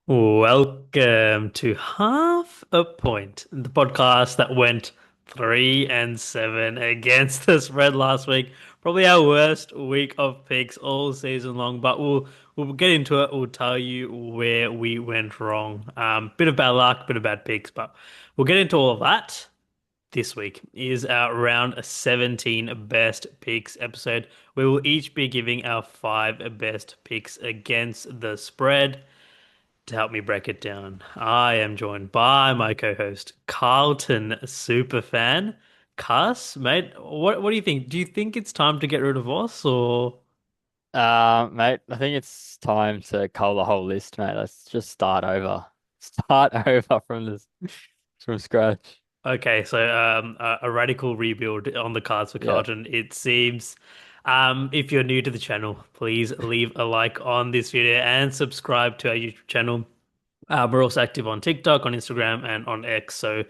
Welcome to Half a Point, the podcast that went 3-7 against the spread last week. Probably our worst week of picks all season long, but we'll get into it. We'll tell you where we went wrong. Bit of bad luck, bit of bad picks, but we'll get into all of that. This week is our round 17 best picks episode. We will each be giving our five best picks against the spread. To help me break it down, I am joined by my co-host, Carlton Superfan. Cuss, mate, what do you think? Do you think it's time to get rid of Voss or Mate, I think it's time to cull the whole list, mate. Let's just start over. Start over from scratch. okay, so a radical rebuild on the cards for Yeah. Carlton, it seems. If you're new to the channel, please leave a like on this video and subscribe to our YouTube channel. We're also active on TikTok, on Instagram, and on X. So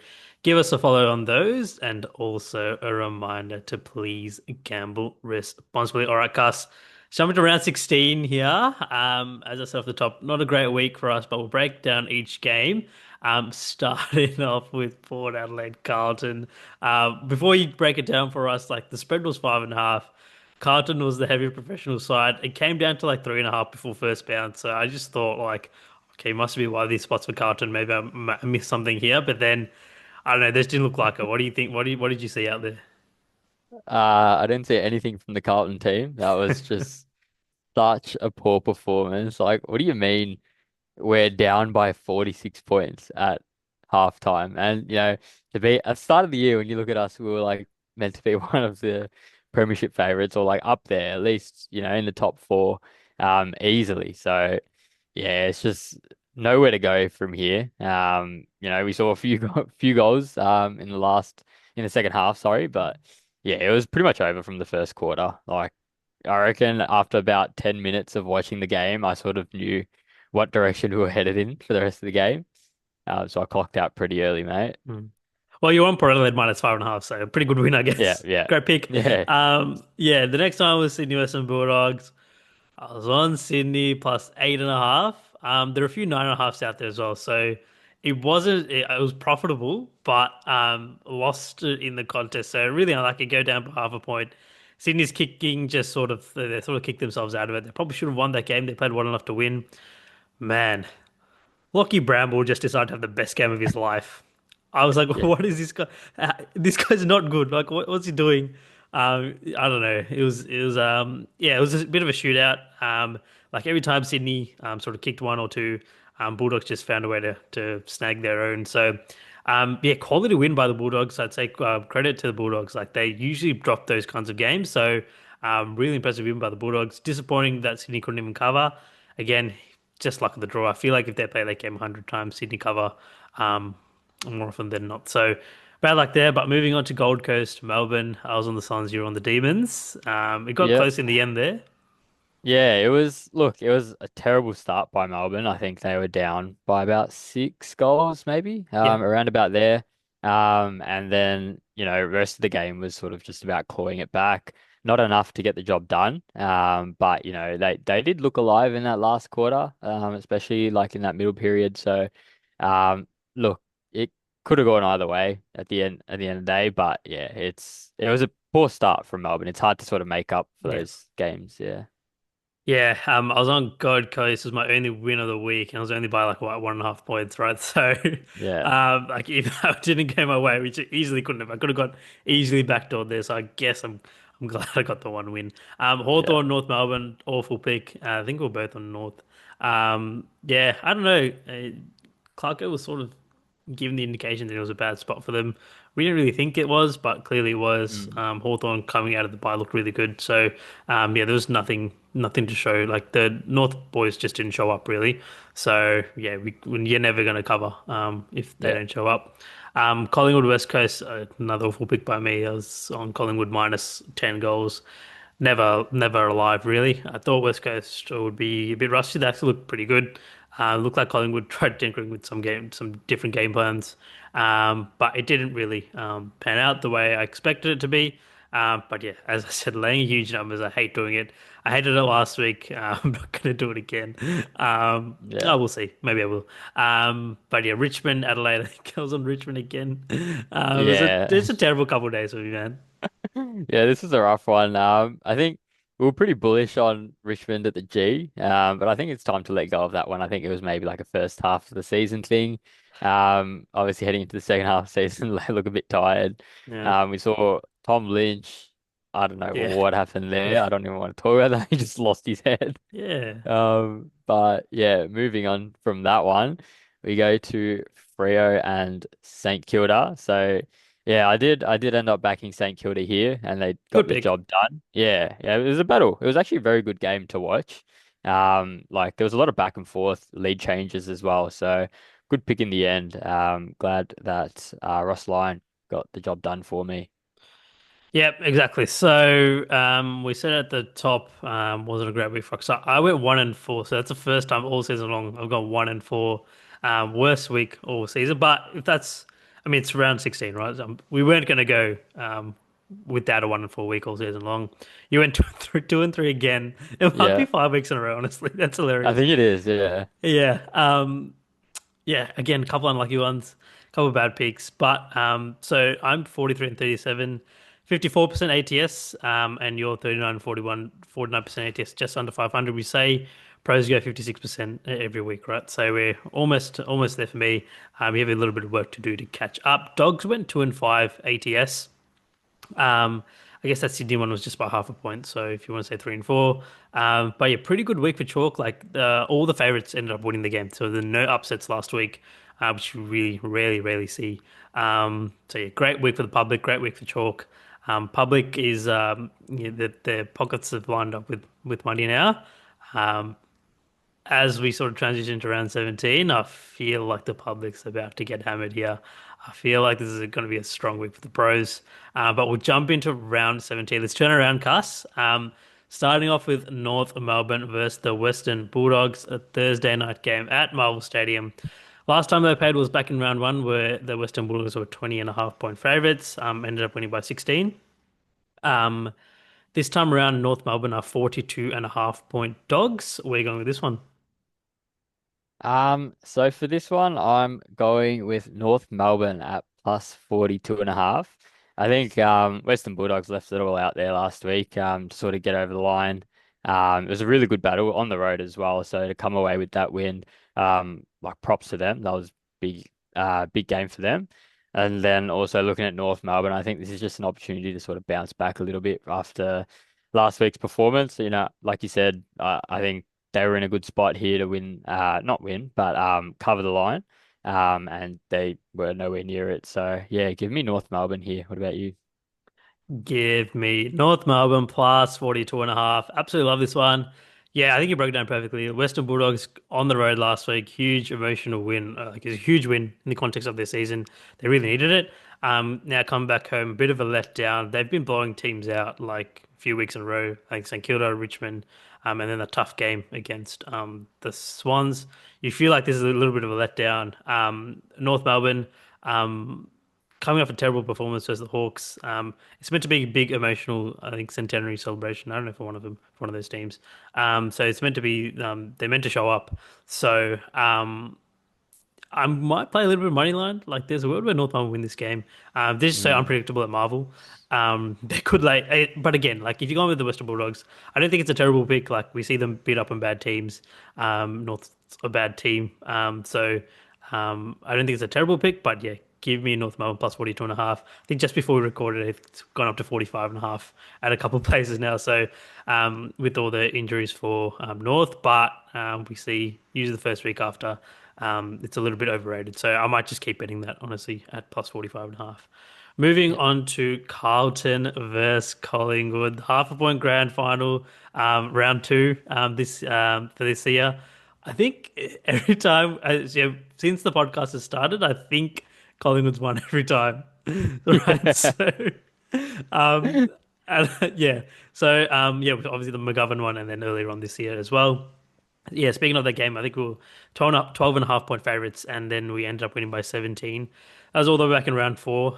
give us a follow on those. And also a reminder to please gamble responsibly. All right, Cuss. Jumping to round 16 here. As I said off the top, not a great week for us, but we'll break down each game. Starting off with Port Adelaide Carlton. Before you break it down for us, like the spread was 5.5. Carlton was the heavy professional side. It came down to like 3.5 before first bounce. So I just thought like, okay, must be one of these spots for Carlton. Maybe I missed something here, but then I don't know. This didn't look like it. What do you think? What did you see out there? I didn't see anything from the Carlton team. That was just such a poor performance. Like, what do you mean we're down by 46 points at halftime? And to be at the start of the year when you look at us, we were like meant to be one of the premiership favorites or like up there, at least, in the top four, easily. So yeah, it's just nowhere to go from here. We saw a few goals in the second half, sorry, but yeah, it was pretty much over from the first quarter. Like I reckon after about 10 minutes of watching the game, I sort of knew what direction we were headed in for the rest of the game. So I clocked out pretty early, mate. Hmm. Well, you're on Port Adelaide -5.5, so pretty good win, I Yeah, guess. yeah, Great pick. yeah, Yeah, the next time was Sydney Western Bulldogs. I was on Sydney +8.5. There are a few 9.5s out there as well, so it was profitable, but lost it in the contest. So really unlucky, go down by half a point. Sydney's kicking just they sort of kicked themselves out of it. They probably should have won that game. They played well enough to win. Man, Lockie Bramble just decided to have the best game of his life. I was like, yeah, what is this guy? This guy's not good. Like, what's he doing? I don't know. Yeah, it was a bit of a shootout. Like every time Sydney sort of kicked one or two, Bulldogs just found a way to snag their own. So, yeah, quality win by the Bulldogs. I'd say credit to the Bulldogs. Like they usually drop those kinds of games. So, really impressive win by the Bulldogs. Disappointing that Sydney couldn't even cover. Again, just luck of the draw. I feel like if they play that game 100 times, Sydney cover um, more often than not. So bad luck there. But moving on to Gold Coast, Melbourne. I was on the Suns, you were on the Demons. It got yeah. close in the end there. Yeah, it was a terrible start by Melbourne. I think they were down by about 6 goals, maybe, Yeah. around about there. And then, the rest of the game was sort of just about clawing it back. Not enough to get the job done. But they did look alive in that last quarter, especially like in that middle period. So, look, it could have gone either way at the end of the day. But yeah, it was a poor start from Melbourne. It's hard to sort of make up for Yeah. those games. Yeah. Yeah, I was on Gold Coast. It was my only win of the week, and I was only by like what 1.5 points, right? So, Yeah. like if I didn't go my way, which it easily couldn't have, I could have got easily backdoored there. So I guess I'm glad I got the one win. Yeah. Hawthorn, North Melbourne, awful pick. I think we're both on North. Yeah, I don't know. Clarko was sort of given the indication that it was a bad spot for them. We didn't really think it was, but clearly it was. Mm. Hawthorn coming out of the bye looked really good. So, yeah, there was nothing to show. Like the North boys just didn't show up really. So, yeah, you're never going to cover if they Yeah. don't show up. Collingwood West Coast, another awful pick by me. I was on Collingwood -10 goals. Never alive, really. I thought West Coast would be a bit rusty. They actually looked pretty good. Looked like Collingwood tried tinkering with some different game plans, but it didn't really pan out the way I expected it to be. But yeah, as I said, laying huge numbers, I hate doing it. I hated it last week. I'm not going to do it again. Yeah. Oh, we'll see. Maybe I will. But yeah, Richmond, Adelaide. I think I was on Richmond again. It's Yeah. a terrible couple of days for me, man. Yeah, this is a rough one. I think we were pretty bullish on Richmond at the G, but I think it's time to let go of that one. I think it was maybe like a first half of the season thing. Obviously heading into the second half of the season, they look a bit tired. Yeah, We saw Tom Lynch. I don't know yeah, what happened there. I don't even want to talk about that. He just lost his head. yeah. But yeah, moving on from that one, we go to Freo and St Kilda. So yeah, I did end up backing St Kilda here, and they got Good the pick. job done. Yeah, yeah, it was a battle. It was actually a very good game to watch. Like there was a lot of back and forth lead changes as well. So good pick in the end. Glad that Ross Lyon got the job done for me. Yep, exactly. So we said at the top, wasn't a great week for us. So I went 1-4. So that's the first time all season long I've gone 1-4. Worst week all season. But if that's, I mean, it's round 16, right? We weren't going to go without a 1-4 week all season long. You went 2-3 again. It might be Yeah, 5 weeks in a row, honestly. That's I hilarious. think it is. Yeah, Yeah. Yeah, again, a couple unlucky ones, a couple bad picks. But so I'm 43 and 37, 54% ATS, and you're 39 and 41, 49% ATS, just under 500. We say pros go 56% every week, right? So we're almost there for me. We have a little bit of work to do to catch up. Dogs went 2 and 5 ATS. Um, I guess that Sydney one was just by half a point. So if you want to say 3-4, but yeah, pretty good week for chalk. Like all the favorites ended up winning the game. So there were no upsets last week, which you really rarely see. So yeah, great week for the public. Great week for chalk. Public is yeah, the pockets have lined up with money now. Um, as we sort of transition to round 17, I feel like the public's about to get hammered here. I feel like this is going to be a strong week for the pros. But we'll jump into round 17. Let's turn around, Cuss. Starting off with North Melbourne versus the Western Bulldogs, a Thursday night game at Marvel Stadium. Last time they played was back in round one, where the Western Bulldogs were 20.5 point favourites, ended up winning by 16. Um, this time around, North Melbourne are 42.5 point dogs. Where are you going with this one? So for this one, I'm going with North Melbourne at plus 42.5. I think Western Bulldogs left it all out there last week to sort of get over the line. It was a really good battle on the road as well. So to come away with that win, like props to them. That was big game for them. And then also looking at North Melbourne, I think this is just an opportunity to sort of bounce back a little bit after last week's performance. You know, like you said, I think they were in a good spot here to win, not win, but cover the line. And they were nowhere near it. So yeah, give me North Melbourne here. What about you? Give me North Melbourne plus 42.5. Absolutely love this one. Yeah, I think you broke it down perfectly. Western Bulldogs on the road last week, huge emotional win. Like it's a huge win in the context of their season. They really needed it. Now coming back home, a bit of a letdown. They've been blowing teams out like a few weeks in a row. I think St Kilda, Richmond, and then a tough game against the Swans. You feel like this is a little bit of a letdown. North Melbourne. Um, Coming off a terrible performance versus the Hawks. It's meant to be a big emotional, I think, centenary celebration. I don't know for one of them, for one of those teams. So it's meant to be, they're meant to show up. So I might play a little bit of money line. Like there's a world where North will win this game. They're just so Mm. unpredictable at Marvel. They could but again, like if you're going with the Western Bulldogs, I don't think it's a terrible pick. Like we see them beat up on bad teams. North's a bad team. I don't think it's a terrible pick, but yeah, give me North Melbourne plus 42.5. I think just before we recorded it, it's gone up to 45.5 at a couple of places now. So with all the injuries for North, but we see usually the first week after. It's a little bit overrated. So I might just keep betting that, honestly, at plus 45.5. Moving Yeah. on to Carlton versus Collingwood, half a point grand final, round two this for this year. I think every time, yeah, since the podcast has started, I think Collingwood's won every time. Right. Yeah. So, um, and, yeah. So, yeah, obviously the McGovern one and then earlier on this year as well. Yeah, speaking of that game, I think we were 12.5 point favorites, and then we ended up winning by 17. That was all the way back in round four.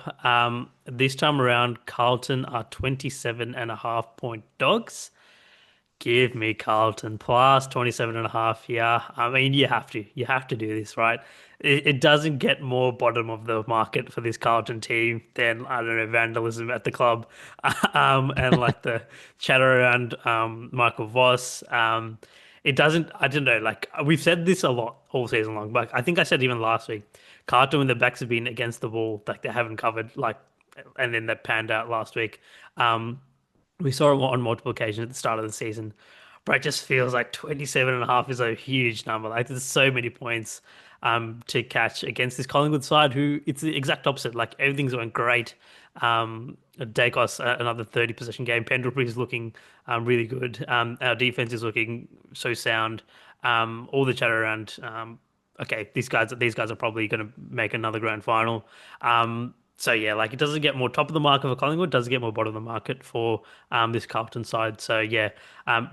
This time around, Carlton are 27.5 point dogs. Give me Carlton plus 27 and a half. Yeah. I mean, you have to. You have to do this, right? It doesn't get more bottom of the market for this Carlton team than, I don't know, vandalism at the club and like the chatter around Michael Voss. It doesn't, I don't know, like we've said this a lot all season long, but I think I said even last week, Carlton when the backs have been against the wall, like they haven't covered, like, and then that panned out last week. Um, we saw it on multiple occasions at the start of the season, but it just feels like 27 and a half is a huge number. Like there's so many points to catch against this Collingwood side who it's the exact opposite. Like everything's going great. Dacos, another 30 possession game. Pendlebury is looking really good. Our defense is looking so sound. All the chatter around okay, these guys are probably going to make another grand final. So yeah, like it doesn't get more top of the market for Collingwood, doesn't get more bottom of the market for this Carlton side. So yeah,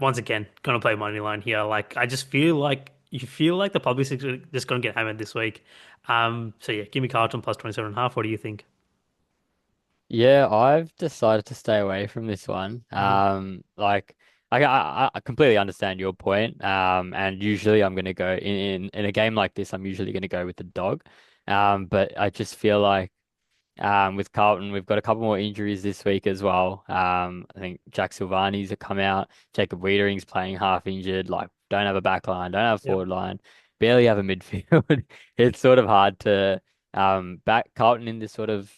once again, gonna play money line here. Like I just feel like you feel like the public's just gonna get hammered this week. So yeah, give me Carlton plus 27.5. What do you think? Yeah, I've decided to stay away from this one. Mm. Like I completely understand your point. And usually I'm gonna go in a game like this, I'm usually gonna go with the dog. But I just feel like with Carlton, we've got a couple more injuries this week as well. I think Jack Silvani's come out. Jacob Wiedering's playing half injured. Like, don't have a back line, don't have a Yep. forward line, barely have a midfield. It's sort of hard to back Carlton in this sort of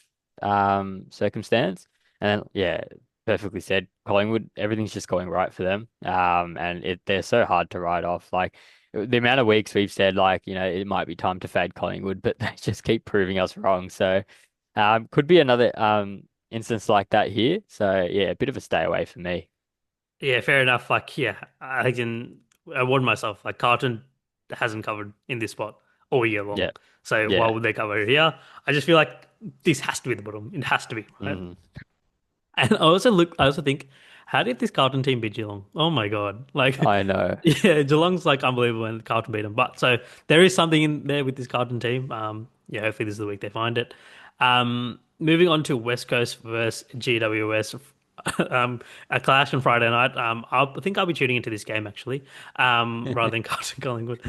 circumstance. And then, yeah, perfectly said. Collingwood, everything's just going right for them. And they're so hard to write off. Like the amount of weeks we've said, like, it might be time to fade Collingwood, but they just keep proving us wrong. So. Could be another instance like that here. So yeah, a bit of a stay away for me. Yeah, fair enough. Like, yeah, I can award myself. Like, Carlton hasn't covered in this spot all year long. Yeah, So why yeah. would they cover here? I just feel like this has to be the bottom. It has to be, right? Mm, And I also think, how did this Carlton team beat Geelong? Oh my God. Like, I know. yeah, Geelong's like unbelievable and Carlton beat them. But so there is something in there with this Carlton team. Yeah, hopefully this is the week they find it. Moving on to West Coast versus GWS. A clash on Friday night. I think I'll be tuning into this game actually, rather than Carlton Collingwood.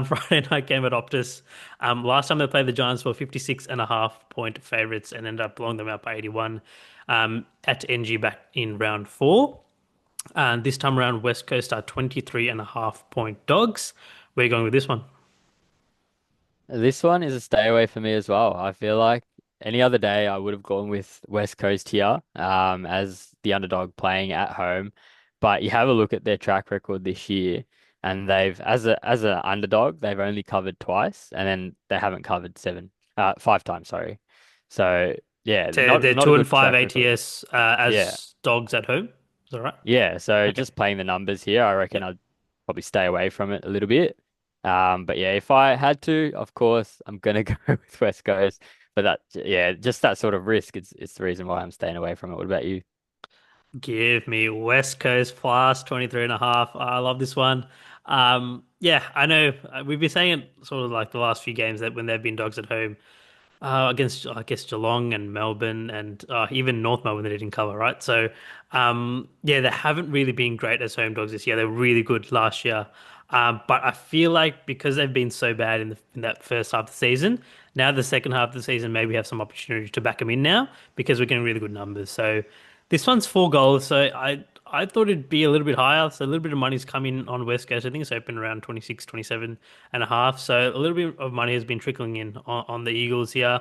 Friday night game at Optus. Last time they played the Giants were 56.5 point favorites and ended up blowing them out by 81 at NG back in round four. And this time around, West Coast are 23.5 point dogs. Where are you going with this one? This one is a stay away for me as well. I feel like any other day I would have gone with West Coast here, as the underdog playing at home. But you have a look at their track record this year, and they've as an underdog, they've only covered twice, and then they haven't covered 5 times, sorry. So yeah, So they're not a two and good five track record. ATS Yeah. as dogs at home. Is that right? Yeah, so Okay. just playing the numbers here, I reckon Yep. I'd probably stay away from it a little bit. But yeah, if I had to, of course, I'm gonna go with West Coast. But yeah, just that sort of risk, it's the reason why I'm staying away from it. What about you? Give me West Coast plus 23.5. I love this one. Yeah, I know we've been saying it sort of like the last few games that when they've been dogs at home, against I guess Geelong and Melbourne and even North Melbourne they didn't cover, right? So yeah, they haven't really been great as home dogs this year. They were really good last year, but I feel like because they've been so bad in that first half of the season, now the second half of the season maybe have some opportunity to back them in now because we're getting really good numbers. So this one's 4 goals, so I thought it'd be a little bit higher. So a little bit of money's coming on West Coast. I think it's open around 26, 27 and a half. So a little bit of money has been trickling in on the Eagles here.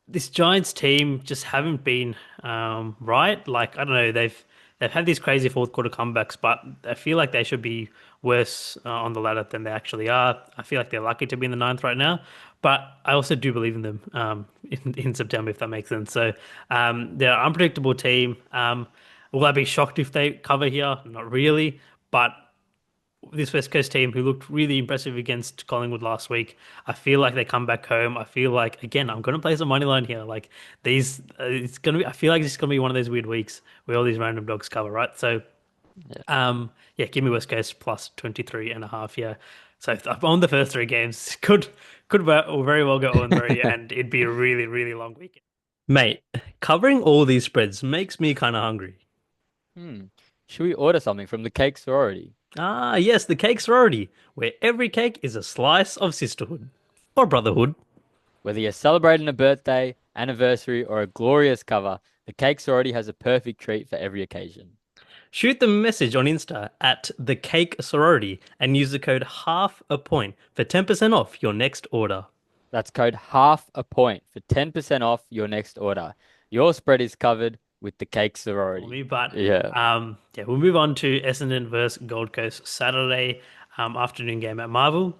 This Giants team just haven't been right. Like I don't know, they've had these crazy fourth quarter comebacks, but I feel like they should be worse on the ladder than they actually are. I feel like they're lucky to be in the ninth right now, but I also do believe in them in September if that makes sense. So they're an unpredictable team. Will I be shocked if they cover here? Not really, but this West Coast team who looked really impressive against Collingwood last week. I feel like they come back home. I feel like again, I'm gonna play some money line here. Like these, it's gonna be. I feel like this is gonna be one of those weird weeks where all these random dogs cover, right? So Yeah. Yeah, give me West Coast plus 23 and a half. Yeah. So if I've won the first three games, very well go 0-3, and it'd be a really, really long weekend. Mate, covering all these spreads makes me kind of hungry. Hmm. Should we order something from the cake sorority? Ah, yes, the cake sorority, where every cake is a slice of sisterhood or brotherhood. Whether you're celebrating a birthday, anniversary, or a glorious cover, the cake sorority has a perfect treat for every occasion. Shoot them a message on Insta at the cake sorority and use the code half a point for 10% off your next order. That's code half a point for 10% off your next order. Your spread is covered with the cake For sorority. me, but Yeah. yeah, we'll move on to Essendon versus Gold Coast Saturday afternoon game at Marvel.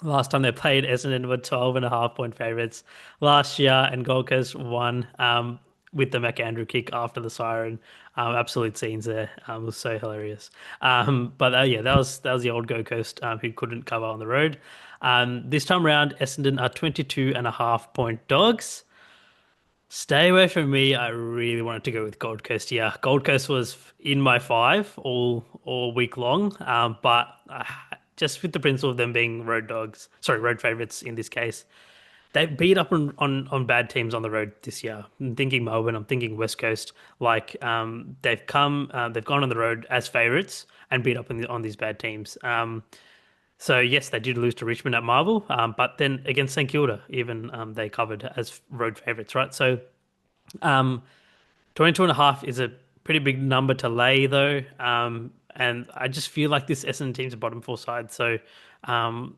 Last time they played, Essendon were 12.5 point favorites last year, and Gold Coast won with the McAndrew kick after the siren. Absolute scenes there. It was so hilarious. But yeah, that was the old Gold Coast who couldn't cover on the road. This time around, Essendon are 22.5 point dogs. Stay away from me. I really wanted to go with Gold Coast. Yeah, Gold Coast was in my five all week long. But just with the principle of them being road dogs, sorry, road favorites in this case, they beat up on bad teams on the road this year. I'm thinking Melbourne. I'm thinking West Coast. Like they've gone on the road as favorites and beat up on these bad teams. So yes, they did lose to Richmond at Marvel, but then against St Kilda, even they covered as road favorites, right? So. Um, 22 and a half is a pretty big number to lay though. And I just feel like this Essendon team's a bottom four side. So um,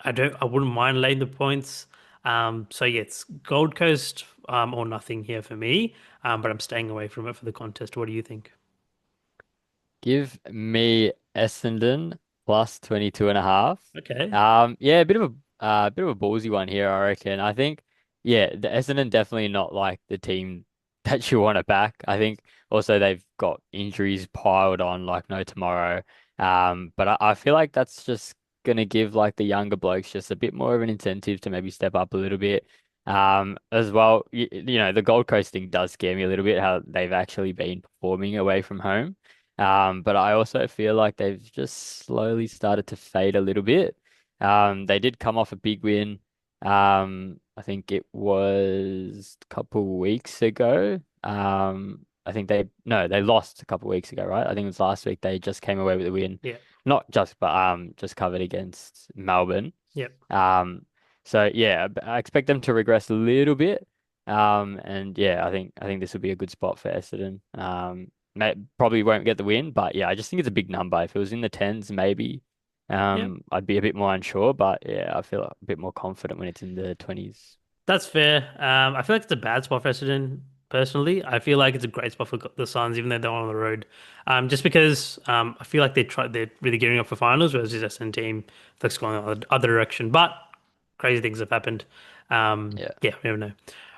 I wouldn't mind laying the points. So yeah, it's Gold Coast or nothing here for me. But I'm staying away from it for the contest. What do you think? Give me Essendon plus 22 and a half. Okay. Yeah, a bit of a ballsy one here, I reckon. I think, yeah, the Essendon definitely not like the team that you want to back. I think also they've got injuries piled on like no tomorrow. But I feel like that's just gonna give like the younger blokes just a bit more of an incentive to maybe step up a little bit. As well, the Gold Coast thing does scare me a little bit how they've actually been performing away from home. But I also feel like they've just slowly started to fade a little bit. They did come off a big win. I think it was a couple weeks ago. I think they lost a couple weeks ago, right? I think it was last week they just came away with a win. Yeah. Not just, but just covered against Melbourne. Yep. Um, so yeah, I expect them to regress a little bit. And yeah, I think this would be a good spot for Essendon. Probably won't get the win, but yeah, I just think it's a big number. If it was in the tens, maybe, Yep. I'd be a bit more unsure. But yeah, I feel a bit more confident when it's in the 20s. That's fair. I feel like it's a bad spot for Essendon, personally. I feel like it's a great spot for the Suns, even though they're on the road. Just because I feel like they're really gearing up for finals, whereas this Essendon team looks going the other direction. But crazy things have happened. Yeah. Yeah, we never know.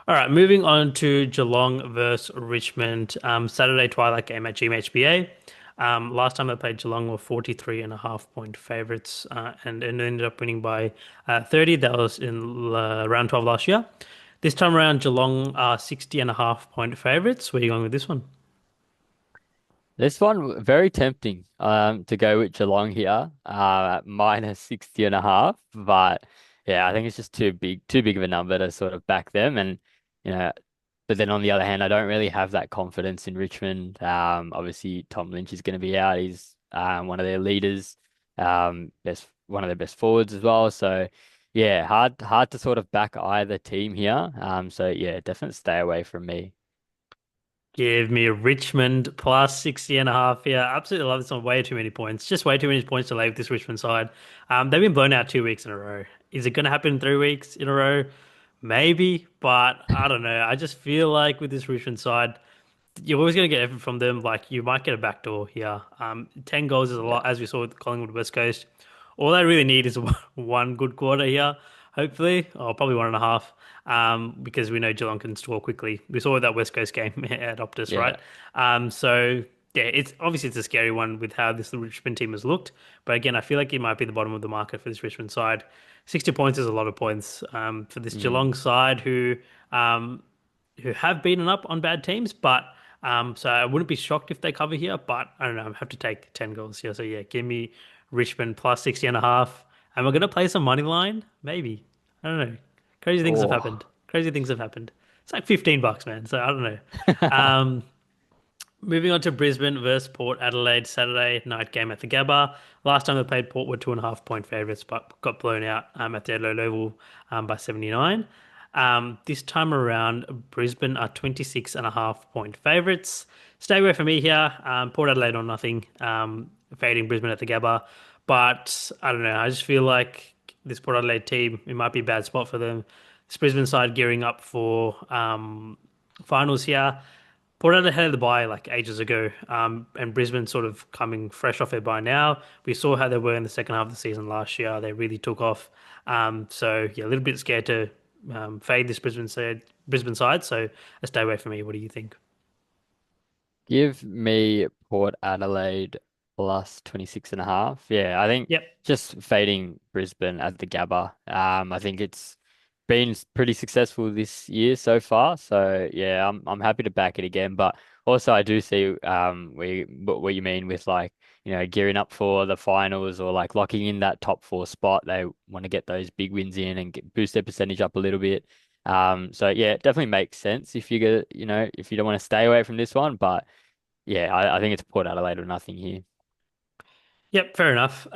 All right, moving on to Geelong versus Richmond. Saturday twilight game at GMHBA. Last time I played Geelong were 43.5 point favorites and ended up winning by 30. That was in round 12 last year. This time around, Geelong are 60.5 point favorites. Where are you going with this one? This one very tempting to go with Geelong here at minus 60 and a half, but yeah, I think it's just too big of a number to sort of back them. And you know but then on the other hand, I don't really have that confidence in Richmond. Obviously Tom Lynch is going to be out. He's one of their leaders, best one of their best forwards as well. So yeah, hard to sort of back either team here. So yeah, definitely stay away from me. Give me Richmond plus 60.5. Yeah, absolutely love this one. Way too many points. Just way too many points to lay with this Richmond side. They've been blown out 2 weeks in a row. Is it going to happen in 3 weeks in a row? Maybe, but I don't know. I just feel like with this Richmond side, you're always going to get effort from them. Like you might get a backdoor here. 10 goals is a Yeah. lot, as we saw with Collingwood West Coast. All they really need is one good quarter here, hopefully, or probably 1.5, because we know Geelong can score quickly. We saw that West Coast game at Optus, Yeah. right? So yeah, it's a scary one with how this Richmond team has looked. But again, I feel like it might be the bottom of the market for this Richmond side. 60 points is a lot of points for this Mm. Geelong side who have beaten up on bad teams, but So I wouldn't be shocked if they cover here, but I don't know. I have to take 10 goals here. So yeah, give me Richmond plus 60 and a half. And we're going to play some money line? Maybe. I don't know. Crazy things have Oh. happened. Crazy things have happened. It's like 15 bucks, man. So I don't know. Um, Moving on to Brisbane versus Port Adelaide Saturday night game at the Gabba. Last time they played, Port were 2.5 point favourites, but got blown out at their low level by 79. This time around, Brisbane are 26.5 point favourites. Stay away from me here. Port Adelaide or nothing. Fading Brisbane at the Gabba. But I don't know. I just feel like this Port Adelaide team, it might be a bad spot for them. This Brisbane side gearing up for finals here. Port Adelaide had the bye like ages ago, and Brisbane sort of coming fresh off their bye now. We saw how they were in the second half of the season last year. They really took off. So yeah, a little bit scared to fade this Brisbane side. So a stay away from me. What do you think? Give me Port Adelaide plus 26 and a half. Yeah, I think Yep. just fading Brisbane at the Gabba. I think it's been pretty successful this year so far. So yeah, I'm happy to back it again. But also I do see what you mean with like, gearing up for the finals or like locking in that top four spot. They want to get those big wins in and boost their percentage up a little bit. So yeah, it definitely makes sense if you get, if you don't want to stay away from this one, but yeah, I think it's Port Adelaide or nothing here. Yep. Fair enough.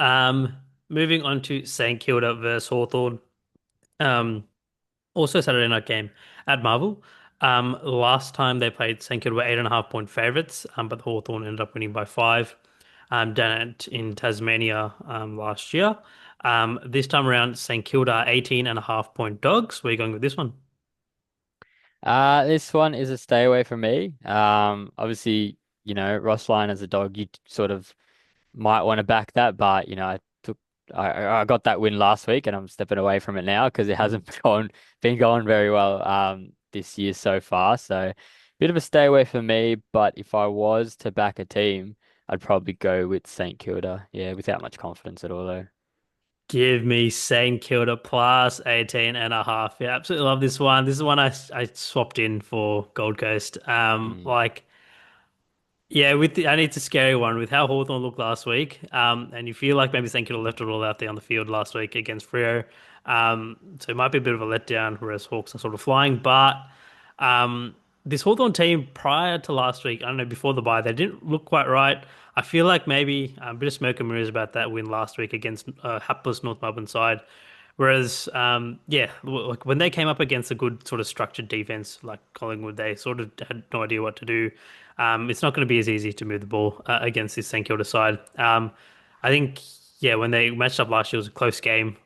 Moving on to St Kilda versus Hawthorn. Um, Also Saturday night game at Marvel. Last time they played, St Kilda were 8.5 point favourites, but the Hawthorn ended up winning by five. Down in Tasmania last year. This time around, St Kilda are 18.5 point dogs. Where are you going with this one? This one is a stay away from me. Obviously, Ross Lyon as a dog, you sort of might want to back that, but I got that win last week, and I'm stepping away from it now because it Mm. hasn't been going very well this year so far. So, bit of a stay away for me. But if I was to back a team, I'd probably go with St Kilda. Yeah, without much confidence at all, though. Give me St Kilda plus 18.5. Yeah, absolutely love this one. This is one I swapped in for Gold Coast. Mm. Like yeah, I need a scary one with how Hawthorn looked last week. And you feel like maybe St Kilda left it all out there on the field last week against Freo. So it might be a bit of a letdown, whereas Hawks are sort of flying. But this Hawthorn team prior to last week, I don't know, before the bye, they didn't look quite right. I feel like maybe a bit of smoke and mirrors about that win last week against hapless North Melbourne side. Whereas, yeah, like when they came up against a good sort of structured defense like Collingwood, they sort of had no idea what to do. It's not going to be as easy to move the ball against this St Kilda side. I think, yeah, when they matched up last year, it was a close game.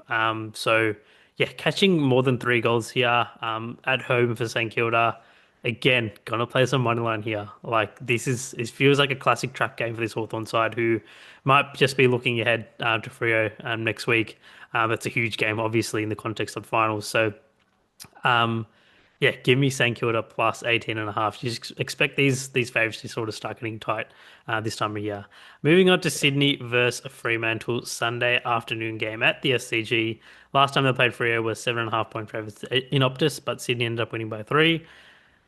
So, yeah, catching more than 3 goals here at home for St Kilda. Again, gonna play some money line here. Like it feels like a classic trap game for this Hawthorn side, who might just be looking ahead to Freo next week. That's a huge game, obviously, in the context of finals. So, um, yeah, give me St Kilda plus 18.5. You just expect these favourites to sort of start getting tight this time of year. Moving on to Sydney versus Fremantle Sunday afternoon game at the SCG. Last time they played Freo was 7.5 point favourites in Optus, but Sydney ended up winning by three.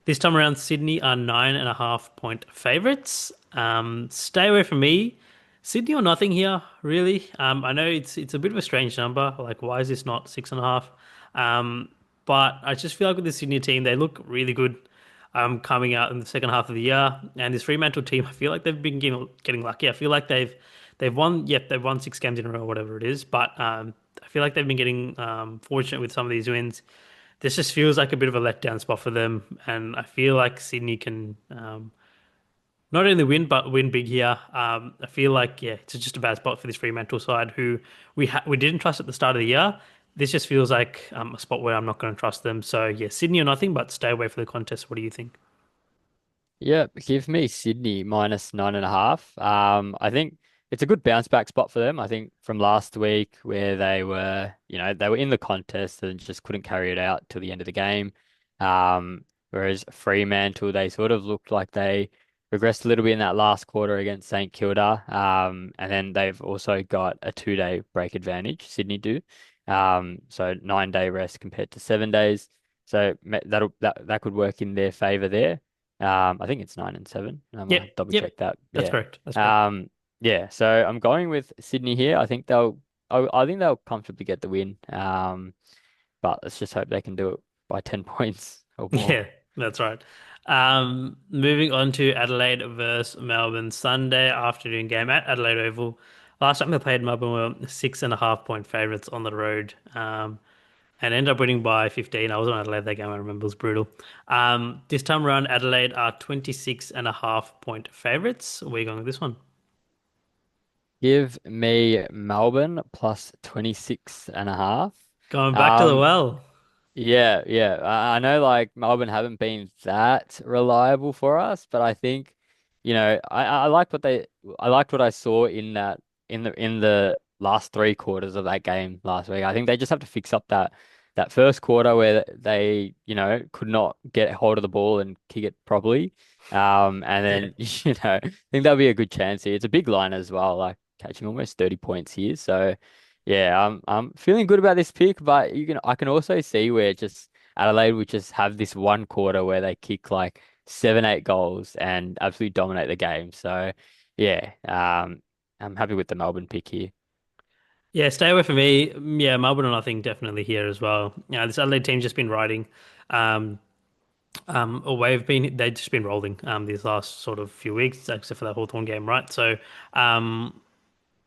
This time around, Sydney are 9.5 point favourites. Stay away from me. Sydney or nothing here, really. I know it's a bit of a strange number. Like, why is this not 6.5? But I just feel like with the Sydney team, they look really good coming out in the second half of the year. And this Fremantle team, I feel like they've been getting lucky. I feel like they've won, yep, they've won 6 games in a row, whatever it is. But I feel like they've been getting fortunate with some of these wins. This just feels like a bit of a letdown spot for them, and I feel like Sydney can not only win but win big here. I feel like yeah, it's just a bad spot for this Fremantle side, who we didn't trust at the start of the year. This just feels like a spot where I'm not going to trust them. So yeah, Sydney or nothing, but stay away from the contest. What do you think? Yeah, give me Sydney minus 9.5. I think it's a good bounce back spot for them. I think from last week where they were in the contest and just couldn't carry it out till the end of the game. Whereas Fremantle, they sort of looked like they regressed a little bit in that last quarter against St Kilda. And then they've also got a 2-day break advantage, Sydney do. So 9-day rest compared to 7 days. So that could work in their favor there. I think it's 9-7. I Yep, might double yep, check that. that's Yeah. correct. That's correct. Um, yeah. So I'm going with Sydney here. I think they'll comfortably get the win. But let's just hope they can do it by 10 points or more. Yeah, that's right. Moving on to Adelaide versus Melbourne Sunday afternoon game at Adelaide Oval. Last time they played, Melbourne were 6.5 point favorites on the road, and ended up winning by 15. I was on Adelaide that game. I remember it was brutal. This time around, Adelaide are 26.5 point favorites. Where are you going with this one? Give me Melbourne plus 26.5. Going back to the Um, well. Yeah, yeah. I know like Melbourne haven't been that reliable for us, but I think, I like I liked what I saw in that in the last three quarters of that game last week. I think they just have to fix up that first quarter where they, could not get hold of the ball and kick it properly. And Yeah. then, I think that'll be a good chance here. It's a big line as well, like catching almost 30 points here. So yeah, I'm feeling good about this pick, but I can also see where just Adelaide would just have this one quarter where they kick like 7, 8 goals and absolutely dominate the game. So yeah, I'm happy with the Melbourne pick here. Yeah, stay away from me. Yeah, Melbourne and I think definitely here as well. This Adelaide team's just been riding. Um, away have been they've just been rolling these last sort of few weeks, except for that Hawthorn game, right? So um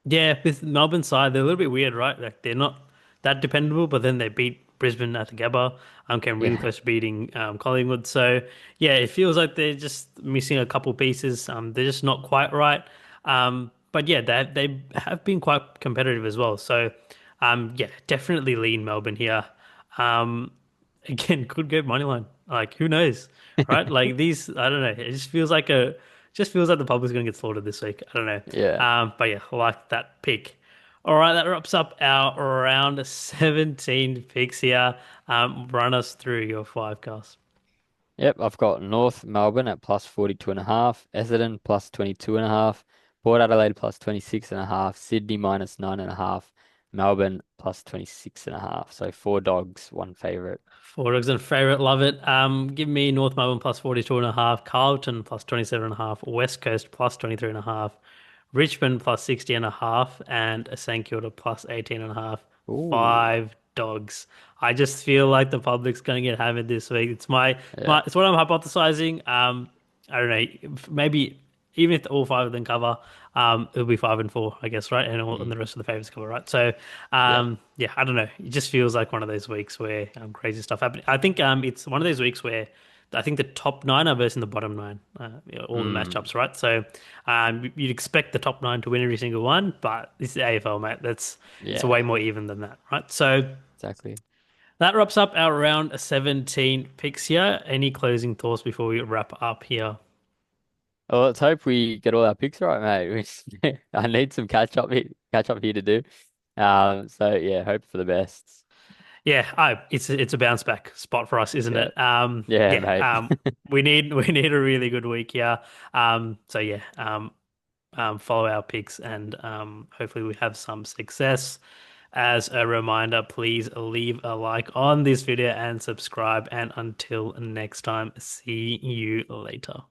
yeah, with Melbourne side, they're a little bit weird, right? Like they're not that dependable, but then they beat Brisbane at the Gabba, came really Yeah, close to beating Collingwood. So yeah, it feels like they're just missing a couple pieces. They're just not quite right. But yeah, they have been quite competitive as well. So yeah, definitely lean Melbourne here. Um, again, could go money line. Like who knows, right? Like these, I don't know. It just feels like the public's gonna get slaughtered this week. I don't know. yeah. But yeah, I like that pick. All right, that wraps up our round 17 picks here. Run us through your five cast. Yep, I've got North Melbourne at plus 42.5, Essendon plus 22.5, Port Adelaide plus 26.5, Sydney minus 9.5, Melbourne plus 26.5. So four dogs, one favorite. Four dogs and favorite, love it. Give me North Melbourne plus 42.5, Carlton plus 27.5, West Coast plus 23.5, Richmond plus 60.5, and St Kilda plus 18.5. Ooh, Five dogs. I just feel like the public's gonna get hammered this week. yeah. It's what I'm hypothesizing. I don't know, maybe even if all five of them cover, it'll be 5-4, I guess, right? And Mm, the rest of the favorites cover, right? So, yeah. yeah, I don't know. It just feels like one of those weeks where crazy stuff happening. I think it's one of those weeks where I think the top nine are versus the bottom nine, all the Mm, matchups, right? So, you'd expect the top nine to win every single one, but this is AFL, mate. It's way yeah, more even than that, right? So exactly. that wraps up our round 17 picks here. Any closing thoughts before we wrap up here? Well, let's hope we get all our picks right, mate. I need some catch up here to do. So yeah, hope for the best. Yeah, it's a bounce back spot for us, isn't Yeah, it? yeah, Yeah, mate. we need a really good week here. So yeah, follow our picks and hopefully we have some success. As a reminder, please leave a like on this video and subscribe. And until next time, see you later.